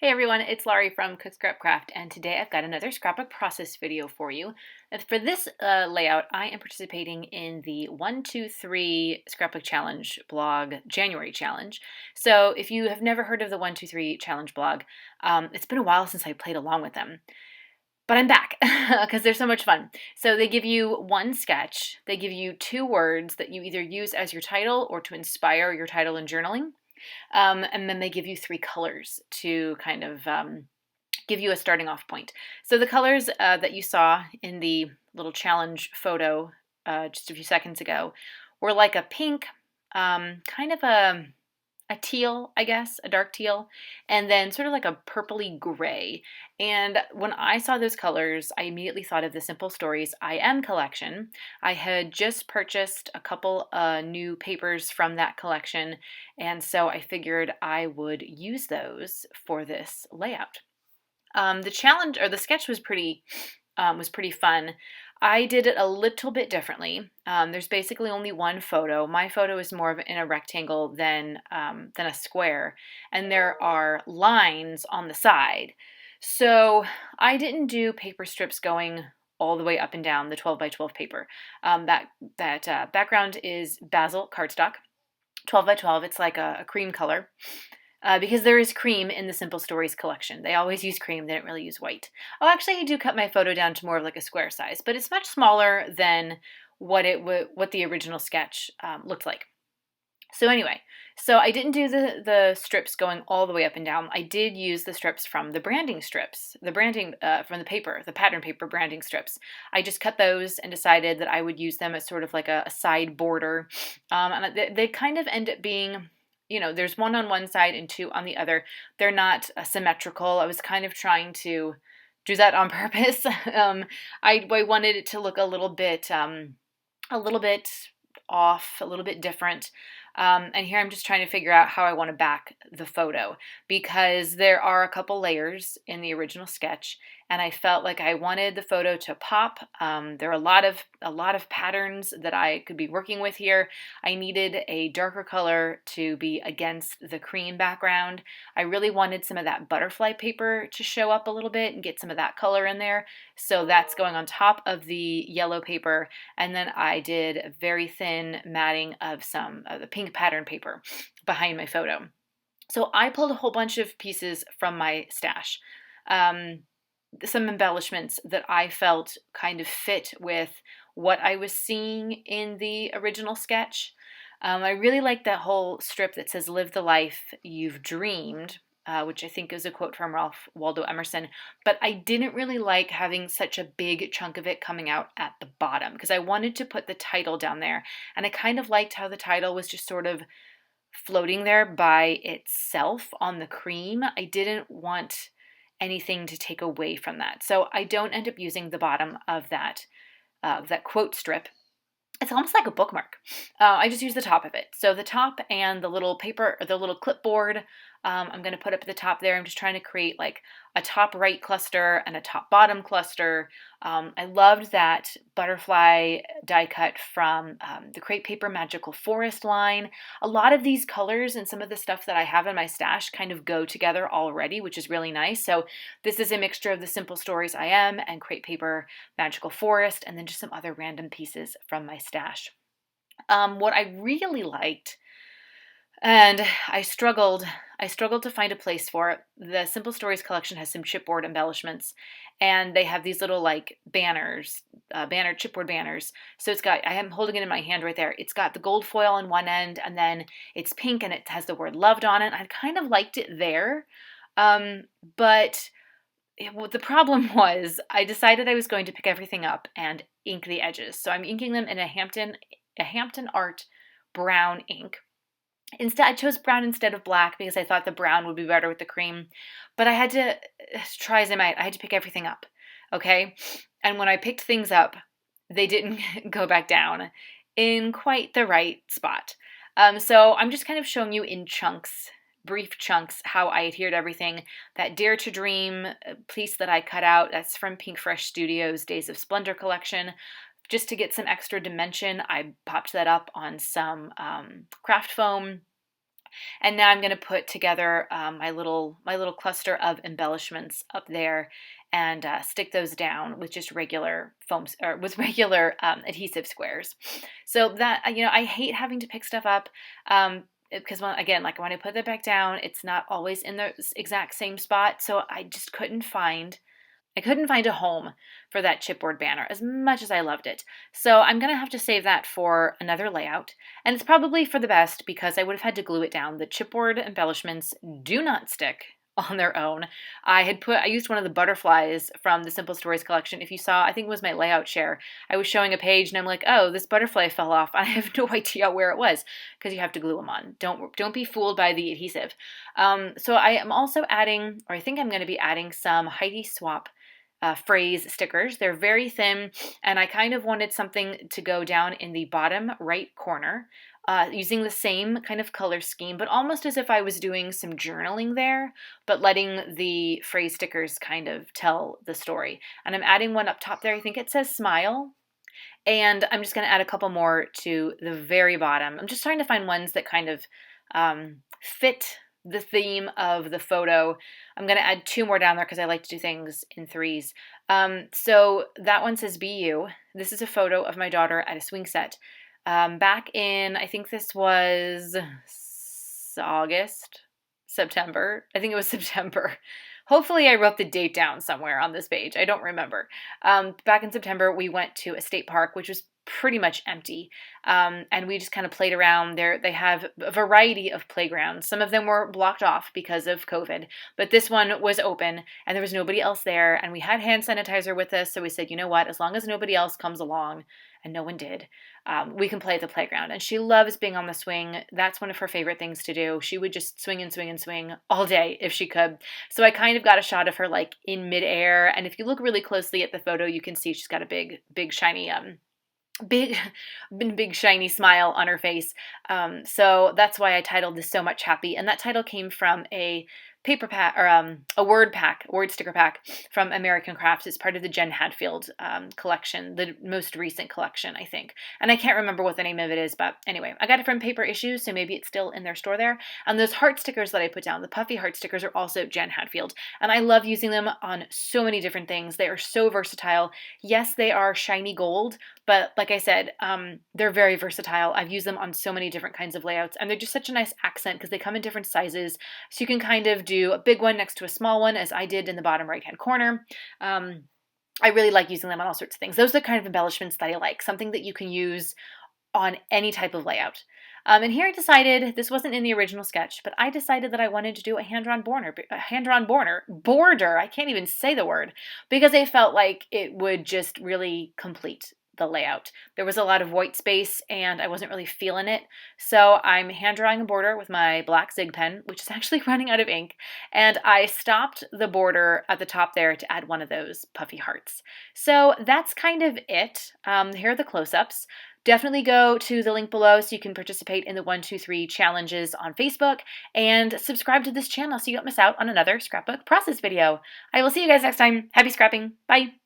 Hey everyone, it's Laurie from Cook Scrap Craft, and today I've got another scrapbook process video for you. And for this layout, I am participating in the 123 Scrapbook Challenge blog January challenge. So if you have never heard of the 123 challenge blog, it's been a while since I played along with them. But I'm back because they're so much fun. So they give you one sketch, they give you two words that you either use as your title or to inspire your title in journaling. And then they give you three colors to kind of give you a starting off point. So the colors that you saw in the little challenge photo just a few seconds ago were like a pink, kind of a teal, I guess, a dark teal, and then sort of like a purpley gray. And when I saw those colors, I immediately thought of the Simple Stories I Am collection. I had just purchased a couple new papers from that collection, and so I figured I would use those for this layout. The challenge or the sketch was pretty fun. I did it a little bit differently. There's basically only one photo. My photo is more of in a rectangle than a square, and there are lines on the side. So I didn't do paper strips going all the way up and down the 12 by 12 paper. That background is basil cardstock, 12 by 12. It's like a cream color. Because there is cream in the Simple Stories collection. They always use cream, they don't really use white. Oh, actually, I do cut my photo down to more of like a square size, but it's much smaller than what the original sketch looked like. So anyway, so I didn't do the strips going all the way up and down. I did use the strips from the branding strips, the branding from the paper, the pattern paper branding strips. I just cut those and decided that I would use them as sort of like a side border. And they kind of end up being, there's one on one side and two on the other. They're not symmetrical. I was kind of trying to do that on purpose. I wanted it to look a little bit off, a little bit different. And here I'm just trying to figure out how I want to back the photo because there are a couple layers in the original sketch, and I felt like I wanted the photo to pop. There are a lot of patterns that I could be working with here. I needed a darker color to be against the cream background. I really wanted some of that butterfly paper to show up a little bit and get some of that color in there. So that's going on top of the yellow paper, and then I did a very thin matting of some of the pink pattern paper behind my photo. So I pulled a whole bunch of pieces from my stash. Some embellishments that I felt kind of fit with what I was seeing in the original sketch. I really like that whole strip that says "Live the life you've dreamed," which I think is a quote from Ralph Waldo Emerson, but I didn't really like having such a big chunk of it coming out at the bottom because I wanted to put the title down there, and I kind of liked how the title was just sort of floating there by itself on the cream. I didn't want anything to take away from that, so I don't end up using the bottom of that quote strip. It's almost like a bookmark. I just use the top of it. So the top and the little paper, or the little clipboard, I'm going to put up at the top there. I'm just trying to create like a top right cluster and a top bottom cluster. I loved that butterfly die cut from the Crepe Paper Magical Forest line. A lot of these colors and some of the stuff that I have in my stash kind of go together already, which is really nice. So this is a mixture of the Simple Stories I Am and Crepe Paper Magical Forest, and then just some other random pieces from my stash. What I really liked, and I struggled to find a place for it. The Simple Stories collection has some chipboard embellishments, and they have these little like banners, chipboard banners. So I am holding it in my hand right there. It's got the gold foil on one end, and then it's pink, and it has the word loved on it. I kind of liked it there, but the problem was I decided I was going to pick everything up and ink the edges. So I'm inking them in a Hampton Art brown ink. Instead, I chose brown instead of black because I thought the brown would be better with the cream. But I had to, try as I might, I had to pick everything up, okay? And when I picked things up, they didn't go back down in quite the right spot. So I'm just kind of showing you in chunks, brief chunks, how I adhered everything. That Dare to Dream piece that I cut out, that's from Pink Fresh Studios' Days of Splendor collection. Just to get some extra dimension, I popped that up on some craft foam And now I'm going to put together my little cluster of embellishments up there and stick those down with just regular foams or with regular adhesive squares. So that I hate having to pick stuff up. Because again, like when I put that back down, it's not always in the exact same spot. So I couldn't find a home for that chipboard banner as much as I loved it. So I'm going to have to save that for another layout. And it's probably for the best because I would have had to glue it down. The chipboard embellishments do not stick on their own. I used one of the butterflies from the Simple Stories collection. If you saw, I think it was my layout share. I was showing a page and I'm like, oh, this butterfly fell off. I have no idea where it was because you have to glue them on. Don't be fooled by the adhesive. So I am also adding, or I think I'm going to be adding some Heidi Swap phrase stickers. They're very thin, and I kind of wanted something to go down in the bottom right corner using the same kind of color scheme, but almost as if I was doing some journaling there, but letting the phrase stickers kind of tell the story. And I'm adding one up top there. I think it says smile. And I'm just going to add a couple more to the very bottom. I'm just trying to find ones that kind of fit the theme of the photo. I'm going to add 2 more down there because I like to do things in threes. So that one says Be You. This is a photo of my daughter at a swing set. Back in, I think this was September. I think it was September. Hopefully I wrote the date down somewhere on this page. I don't remember. Back in September, we went to a state park, which was pretty much empty. And we just kind of played around there. They have a variety of playgrounds. Some of them were blocked off because of COVID, but this one was open and there was nobody else there. And we had hand sanitizer with us. So we said, you know what, as long as nobody else comes along, and no one did, we can play at the playground. And she loves being on the swing. That's one of her favorite things to do. She would just swing and swing and swing all day if she could. So I kind of got a shot of her like in midair. And if you look really closely at the photo, you can see she's got a big shiny big shiny smile on her face. So that's why I titled this So Much Happy. And that title came from a paper pack or a word sticker pack from American Crafts. It's part of the Jen Hadfield collection, the most recent collection, I think. And I can't remember what the name of it is, but anyway, I got it from Paper Issues, so maybe it's still in their store there. And those heart stickers that I put down, the puffy heart stickers, are also Jen Hadfield. And I love using them on so many different things. They are so versatile. Yes, they are shiny gold, but like I said, they're very versatile. I've used them on so many different kinds of layouts, and they're just such a nice accent because they come in different sizes. So you can kind of do a big one next to a small one, as I did in the bottom right-hand corner. I really like using them on all sorts of things. Those are the kind of embellishments that I like, something that you can use on any type of layout. And here I decided, this wasn't in the original sketch, but I decided that I wanted to do a hand-drawn border. I can't even say the word, because I felt like it would just really complete the layout. There was a lot of white space and I wasn't really feeling it. So I'm hand drawing a border with my black Zig pen, which is actually running out of ink. And I stopped the border at the top there to add one of those puffy hearts. So that's kind of it. Here are the close-ups. Definitely go to the link below so you can participate in the 1-2-3 challenges on Facebook, and subscribe to this channel so you don't miss out on another scrapbook process video. I will see you guys next time. Happy scrapping. Bye.